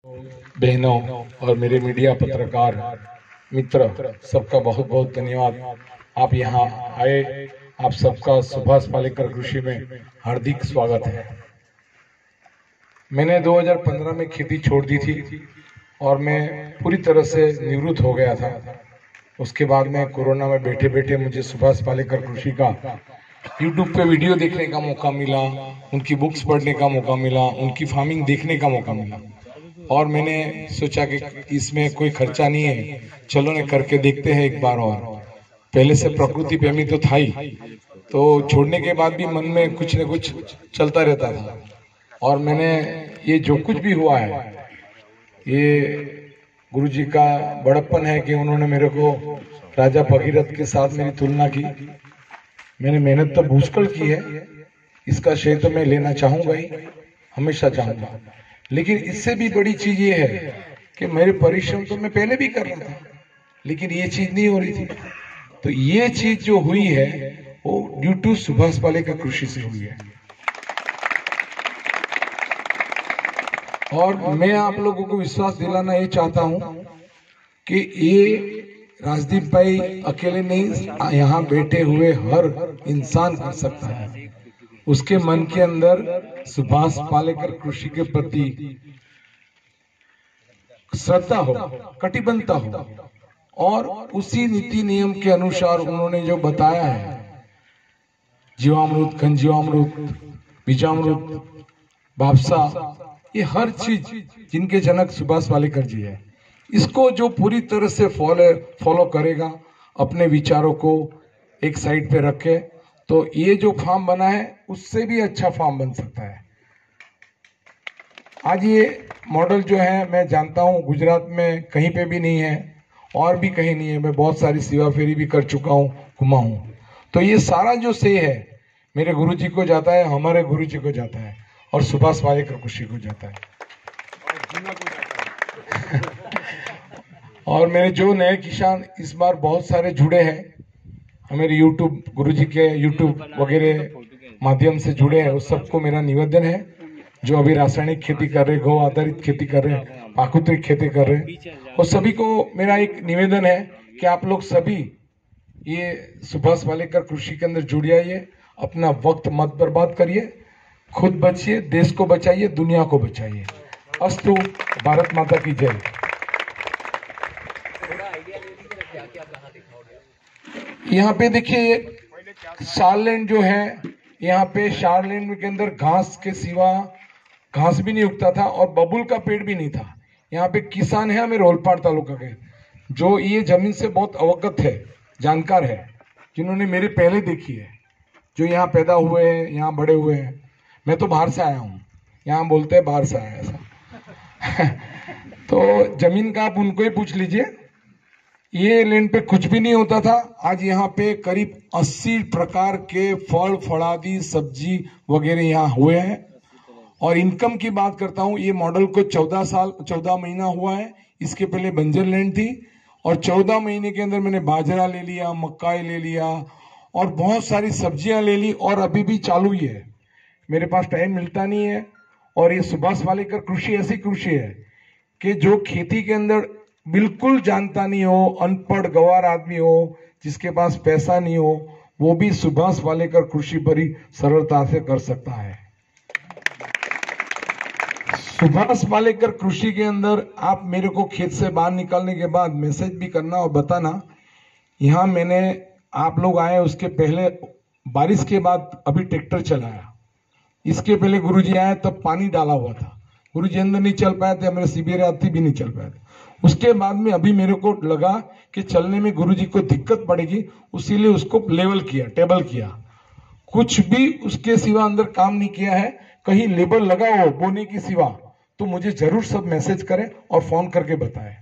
बहनों और मेरे मीडिया पत्रकार मित्र सबका बहुत बहुत धन्यवाद। आप यहाँ आए, आप सबका सुभाष पालेकर कृषि में हार्दिक स्वागत है। मैंने 2015 में खेती छोड़ दी थी और मैं पूरी तरह से निवृत्त हो गया था। उसके बाद में कोरोना में बैठे बैठे मुझे सुभाष पालेकर कृषि का यूट्यूब पे वीडियो देखने का मौका मिला, उनकी बुक्स पढ़ने का मौका मिला, उनकी फार्मिंग देखने का मौका मिला और मैंने सोचा कि इसमें कोई खर्चा नहीं है, चलो ने करके देखते हैं एक बार। और पहले से प्रकृति प्रेमी तो था ही, तो छोड़ने के बाद भी मन में कुछ न कुछ चलता रहता था। और मैंने ये जो कुछ भी हुआ है, ये गुरुजी का बड़प्पन है कि उन्होंने मेरे को राजा भगीरथ के साथ मेरी तुलना की। मैंने मेहनत तो भूसकल की है, इसका श्रेय तो मैं लेना चाहूंगा ही, हमेशा चाहूंगा। लेकिन इससे भी बड़ी चीज ये है कि मेरे परिश्रम तो मैं पहले भी कर रहा था, लेकिन ये चीज नहीं हो रही थी। तो ये चीज जो हुई है वो ड्यू टू सुभाष पालेकर कृषि से हुई है। और मैं आप लोगों को विश्वास दिलाना ये चाहता हूं कि ये राजदीप भाई अकेले नहीं, यहाँ बैठे हुए हर इंसान कर सकता है। उसके मन के अंदर सुभाष पालेकर कृषि के प्रति श्रद्धा हो, कटिबद्धता हो और उसी नीति नियम के अनुसार उन्होंने जो बताया है, जीवामृत, घनजीवामृत, बीजामृत, भापसा, ये हर चीज जिनके जनक सुभाष पालेकर जी है, इसको जो पूरी तरह से फॉलो करेगा, अपने विचारों को एक साइड पे रखे, तो ये जो फार्म बना है उससे भी अच्छा फार्म बन सकता है। आज ये मॉडल जो है, मैं जानता हूँ गुजरात में कहीं पे भी नहीं है और भी कहीं नहीं है। मैं बहुत सारी सेवा फेरी भी कर चुका हूँ, घुमा हूँ। तो ये सारा जो श्रेय है मेरे गुरुजी को जाता है, हमारे गुरुजी को जाता है और सुभाष पालेकर कृषि को जाता है। और मेरे जो नए किसान इस बार बहुत सारे जुड़े हैं, हमारे यूट्यूब गुरुजी के यूट्यूब वगैरह माध्यम से जुड़े हैं, उस सबको मेरा निवेदन है, जो अभी रासायनिक खेती कर रहे, गौ आधारित खेती कर रहे, प्राकृतिक खेती कर रहे, और सभी को मेरा एक निवेदन है कि आप लोग सभी ये सुभाष पालेकर कृषि के अंदर जुड़ जाइए। अपना वक्त मत बर्बाद करिए, खुद बचिए, देश को बचाइए, दुनिया को बचाइए। अस्तु, भारत माता की जय। यहाँ पे देखिए शारलैंड जो है, यहाँ पे शारलैंड के अंदर घास के सिवा घास भी नहीं उगता था और बबुल का पेड़ भी नहीं था। यहाँ पे किसान है हमें रोलपाड़ तालुका के, जो ये जमीन से बहुत अवगत है, जानकार है, जिन्होंने मेरे पहले देखी है, जो यहाँ पैदा हुए हैं, यहाँ बड़े हुए हैं। मैं तो बाहर से आया हूँ, यहाँ बोलते हैं बाहर से आया ऐसा। तो जमीन का आप उनको ही पूछ लीजिए, ये लैंड पे कुछ भी नहीं होता था। आज यहाँ पे करीब 80 प्रकार के फल, फलादी, सब्जी वगैरह यहाँ हुए हैं। और इनकम की बात करता हूँ, ये मॉडल को 14 महीना हुआ है। इसके पहले बंजर लैंड थी और 14 महीने के अंदर मैंने बाजरा ले लिया, मक्काई ले लिया और बहुत सारी सब्जियां ले ली और अभी भी चालू ही है। मेरे पास टाइम मिलता नहीं है। और ये सुभाष पालेकर कृषि ऐसी कृषि है कि जो खेती के अंदर बिल्कुल जानता नहीं हो, अनपढ़ गवार आदमी हो, जिसके पास पैसा नहीं हो, वो भी सुभाष पालेकर कृषि बड़ी सरलता से कर सकता है। सुभाष पालेकर कृषि के अंदर आप मेरे को खेत से बाहर निकालने के बाद मैसेज भी करना और बताना। यहाँ मैंने, आप लोग आए उसके पहले बारिश के बाद अभी ट्रैक्टर चलाया, इसके पहले गुरुजी आए तब पानी डाला हुआ था, गुरुजी अंदर नहीं चल पाए थे, मेरे शिविर यात्री भी नहीं चल पाए थे। उसके बाद में अभी मेरे को लगा कि चलने में गुरुजी को दिक्कत पड़ेगी, उसीलिए उसको लेवल किया, टेबल किया। कुछ भी उसके सिवा अंदर काम नहीं किया है। कहीं लेबल लगा हो बोने की सिवा तो मुझे जरूर सब मैसेज करें और फोन करके बताएं।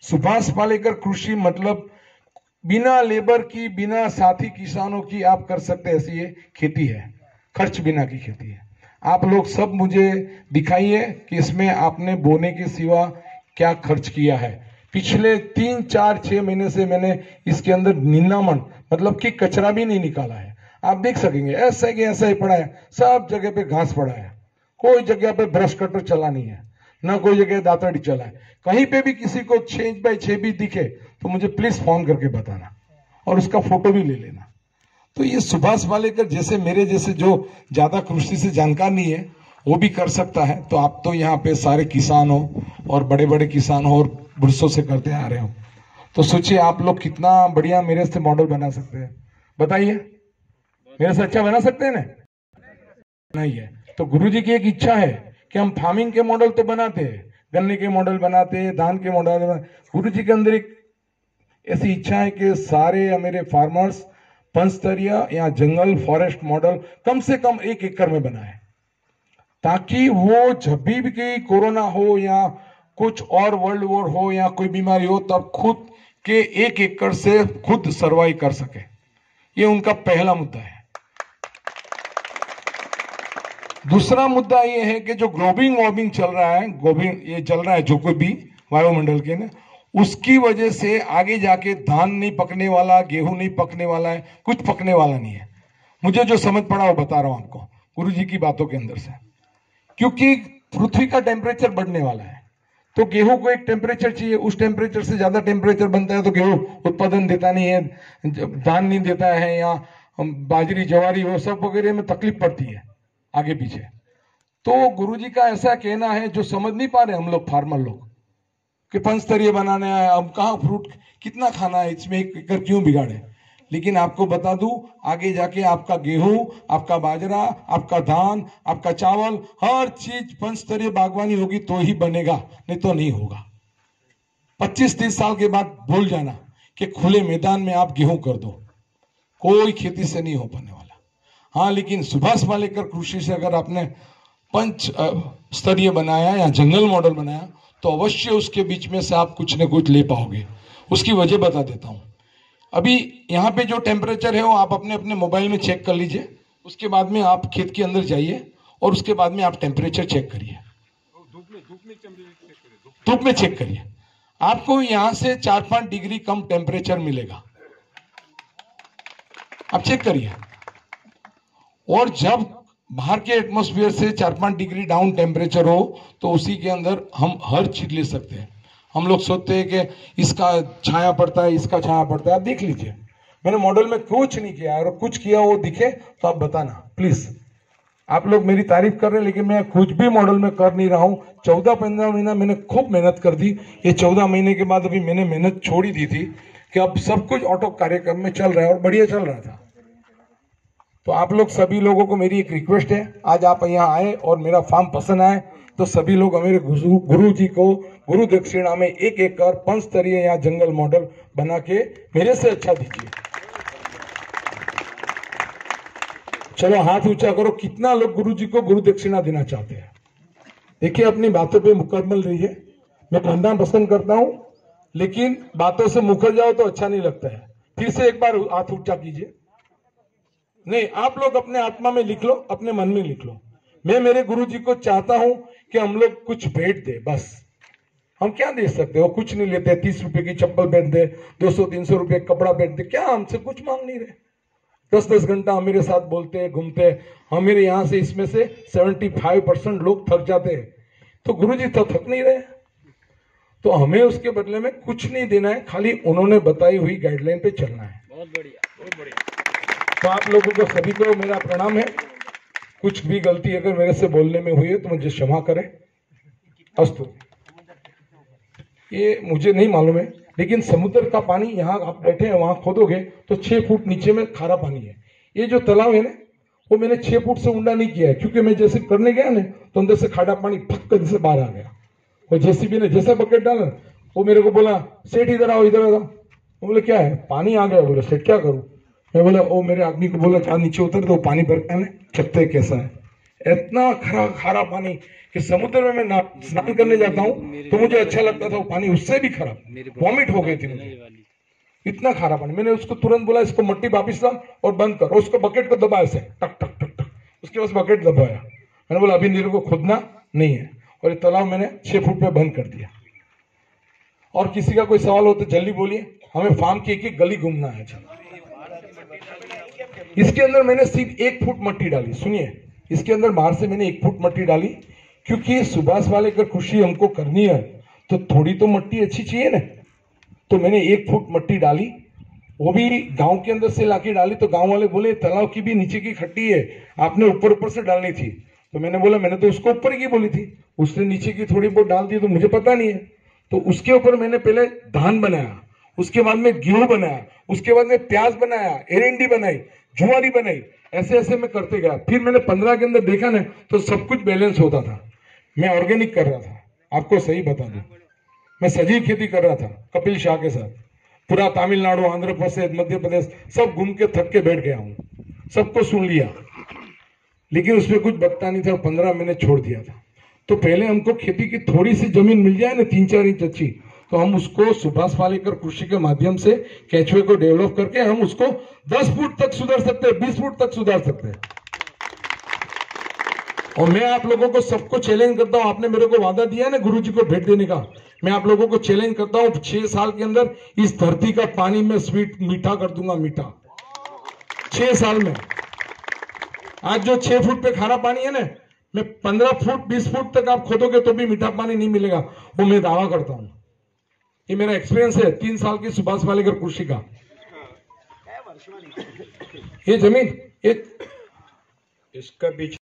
सुभाष पालेकर कृषि मतलब बिना लेबर की, बिना साथी किसानों की आप कर सकते ऐसी ये खेती है, खर्च बिना की खेती है। आप लोग सब मुझे दिखाइए कि इसमें आपने बोने के सिवा क्या खर्च किया है। पिछले 3, 4, 6 महीने से मैंने इसके अंदर निन्नामन मतलब कि कचरा भी नहीं निकाला है। आप देख सकेंगे ऐसा कि ऐसा ही पड़ा है, सब जगह पे घास पड़ा है, कोई जगह पे ब्रश कटर चला नहीं है। ना कोई जगह दातरडी चला है। कहीं पे भी किसी को 6x6 भी दिखे तो मुझे प्लीज फोन करके बताना और उसका फोटो भी ले लेना। तो ये सुभाष वालेकर जैसे मेरे जैसे जो ज्यादा कृषि से जानकार नहीं है वो भी कर सकता है। तो आप तो यहाँ पे सारे किसान हो और बड़े बड़े किसान हो और बरसों से करते आ रहे हो, तो सोचिए आप लोग कितना बढ़िया मेरे से मॉडल बना सकते हैं। बताइए, मेरे से अच्छा बना सकते हैं ना? नहीं है। तो गुरुजी की एक इच्छा है कि हम फार्मिंग के मॉडल तो बनाते हैं, गन्ने के मॉडल बनाते हैं, धान के मॉडल। गुरुजी के अंदर एक ऐसी इच्छा है कि सारे मेरे फार्मर्स पंचस्तरीय या जंगल फॉरेस्ट मॉडल कम से कम 1 एकड़ में बनाए, ताकि वो जब भी कोरोना हो या कुछ और वर्ल्ड वॉर हो या कोई बीमारी हो तब खुद के 1 एकड़ से खुद सर्वाइव कर सके। ये उनका पहला मुद्दा है। दूसरा मुद्दा ये है कि जो ग्लोबल वार्मिंग चल रहा है, ये चल रहा है जो कोई भी वायुमंडल के ना, उसकी वजह से आगे जाके धान नहीं पकने वाला, गेहूं नहीं पकने वाला है, कुछ पकने वाला नहीं है। मुझे जो समझ पड़ा वो बता रहा हूं आपको गुरुजी की बातों के अंदर से। क्योंकि पृथ्वी का टेम्परेचर बढ़ने वाला है, तो गेहूं को एक टेम्परेचर चाहिए, उस टेम्परेचर से ज्यादा टेम्परेचर बनता है तो गेहूं उत्पादन देता नहीं है, धान नहीं देता है, या बाजरी जवारी वो सब वगैरह में तकलीफ पड़ती है आगे पीछे। तो गुरुजी का ऐसा कहना है जो समझ नहीं पा रहे हम लोग फार्मर लोग कि पंचस्तरीय बनाना है, अब कहाँ फ्रूट कितना खाना है, इसमें 1 एकड़ क्यों बिगाड़े। लेकिन आपको बता दूं आगे जाके आपका गेहूं, आपका बाजरा, आपका धान, आपका चावल, हर चीज पंचस्तरीय बागवानी होगी तो ही बनेगा, नहीं तो नहीं होगा। 25-30 साल के बाद भूल जाना कि खुले मैदान में आप गेहूं कर दो, कोई खेती से नहीं हो पाने वाला। हाँ, लेकिन सुभाष वालेकर कृषि से अगर आपने पंच स्तरीय बनाया या जंगल मॉडल बनाया तो अवश्य उसके बीच में से आप कुछ न कुछ ले पाओगे। उसकी वजह बता देता हूं। अभी यहाँ पे जो टेम्परेचर है वो आप अपने अपने मोबाइल में चेक कर लीजिए, उसके बाद में आप खेत के अंदर जाइए और उसके बाद में आप टेम्परेचर चेक करिए, धूप में चेक करिए। आपको यहाँ से 4-5 डिग्री कम टेम्परेचर मिलेगा, आप चेक करिए। और जब बाहर के एटमॉस्फेयर से 4-5 डिग्री डाउन टेम्परेचर हो तो उसी के अंदर हम हर चीज ले सकते हैं। हम लोग सोचते हैं कि इसका छाया पड़ता है, इसका छाया पड़ता है। आप देख लीजिए, मैंने मॉडल में कुछ नहीं किया, और कुछ किया वो दिखे तो आप बताना प्लीज। आप लोग मेरी तारीफ कर रहे हैं लेकिन मैं कुछ भी मॉडल में कर नहीं रहा हूं। 14-15 महीना मैंने खूब मेहनत कर दी। ये 14 महीने के बाद अभी मैंने मेहनत छोड़ी दी थी कि अब सब कुछ ऑटो कार्यक्रम में चल रहा है और बढ़िया चल रहा था। तो आप लोग सभी लोगों को मेरी एक रिक्वेस्ट है, आज आप यहाँ आए और मेरा फार्म पसंद आए तो सभी लोग मेरे गुरु जी को गुरु दक्षिणा में 1 एकड़ पंचस्तरीय या जंगल मॉडल बना के मेरे से अच्छा दीजिए। चलो हाथ ऊंचा करो, कितना लोग गुरु जी को गुरु दक्षिणा देना चाहते हैं। देखिए, अपनी बातों पे मुकम्मल रहिए। मैं बनना पसंद करता हूं लेकिन बातों से मुकर जाओ तो अच्छा नहीं लगता है। फिर से एक बार हाथ ऊंचा कीजिए। नहीं, आप लोग अपने आत्मा में लिख लो, अपने मन में लिख लो। मैं मेरे गुरु जी को चाहता हूं कि हम लोग कुछ भेंट दे, बस। हम क्या दे सकते हो? कुछ नहीं लेते। 30 रुपए की चप्पल पहन दे, 200-300 रुपए कपड़ा पहन दे, क्या हमसे कुछ मांग नहीं रहे। 10-10 घंटा मेरे साथ बोलते घूमते। हम मेरे यहाँ से इसमें से 75% लोग थक जाते हैं, तो गुरु जी तो थक नहीं रहे। तो हमें उसके बदले में कुछ नहीं देना है, खाली उन्होंने बताई हुई गाइडलाइन पे चलना है। बहुत बढ़िया, बहुत बढ़िया। तो आप लोगों को सभी को मेरा प्रणाम है। कुछ भी गलती अगर मेरे से बोलने में हुई है तो मुझे क्षमा करें। अस्तु। ये मुझे नहीं मालूम है, लेकिन समुद्र का पानी, यहाँ आप बैठे हैं वहां खोदोगे तो 6 फुट नीचे में खारा पानी है। ये जो तालाब है ना, वो मैंने 6 फुट से ऊंडा नहीं किया है, क्योंकि मैं जैसे करने गया ना तो अंदर से खारा पानी फक कर से बाहर आ गया। और जेसीबी ने जैसा बकेट डाला, वो मेरे को बोला, सेठ इधर आओ, इधर आओ। वो बोले क्या है? पानी आ गया। बोले सेठ क्या करूं? मैं बोला, ओ मेरे आदमी को बोला चार नीचे उतर दो, पानी भर के चकते कैसा है। इतना खारा पानी कि समुद्र में मैं स्नान करने जाता हूँ तो मुझे अच्छा लगता था वो पानी, उससे भी खराब, वॉमिट हो गई थी मुझे, इतना खारा पानी। मैंने उसको तुरंत बोला, इसको मट्टी वापिस ला और बंद कर। उसको बकेट को दबा ऐसे टक टक टक टक, उसके पास बकेट दबाया। मैंने बोला अभी मेरे को खोदना नहीं है, और ये तालाब मैंने 6 फुट पे बंद कर दिया। और किसी का कोई सवाल हो तो जल्दी बोलिए। हमें फार्म की एक गली घूमना है। इसके अंदर मैंने सिर्फ 1 फुट मट्टी डाली। सुनिए, इसके अंदर बाहर से मैंने 1 फुट मट्टी डाली, क्योंकि सुभाष वालेकर कृषि हमको करनी है तो थोड़ी तो मट्टी अच्छी चाहिए ना। तो मैंने 1 फुट मट्टी डाली, वो भी गांव के अंदर से लाके डाली। तो गांव वाले बोले तालाब की भी नीचे की खट्टी है, आपने ऊपर ऊपर से डालनी थी। तो मैंने बोला मैंने तो उसको ऊपर की बोली थी, उसने नीचे की थोड़ी बहुत डाल दी, तो मुझे पता नहीं है। तो उसके ऊपर मैंने पहले धान बनाया, उसके बाद में गेहूं बनाया, उसके बाद में प्याज बनाया, एरंडी बनाई, जुआरी बनाई, ऐसे ऐसे मैं करते गया। फिर मैंने 15 के अंदर देखा ना तो सब कुछ बैलेंस होता था। मैं ऑर्गेनिक कर रहा था, आपको सही बता दूं, मैं सजीव खेती कर रहा था कपिल शाह के साथ। पूरा तमिलनाडु, आंध्र प्रदेश, मध्य प्रदेश सब घूम के थक के बैठ गया हूं, सबको सुन लिया, लेकिन उसमें कुछ बचता नहीं था। 15 मैंने छोड़ दिया था। तो पहले हमको खेती की थोड़ी सी जमीन मिल जाए ना 3-4 इंच अच्छी, तो हम उसको सुभाष वालेकर कृषि के माध्यम से केंचुए को डेवलप करके हम उसको 10 फुट तक सुधार सकते हैं, 20 फुट तक सुधार सकते हैं। और मैं आप लोगों को सबको चैलेंज करता हूं, आपने मेरे को वादा दिया है ना गुरुजी को भेंट देने का, मैं आप लोगों को चैलेंज करता हूं 6 साल के अंदर इस धरती का पानी में स्वीट मीठा कर दूंगा, मीठा 6 साल में। आज जो 6 फुट पे खारा पानी है ना, मैं 15 फुट 20 फुट तक आप खोदोगे तो भी मीठा पानी नहीं मिलेगा, वो मैं दावा करता हूं। ये मेरा एक्सपीरियंस है 3 साल की सुभाष वालेकर कृषि का। ये जमीन, ये इसका बीच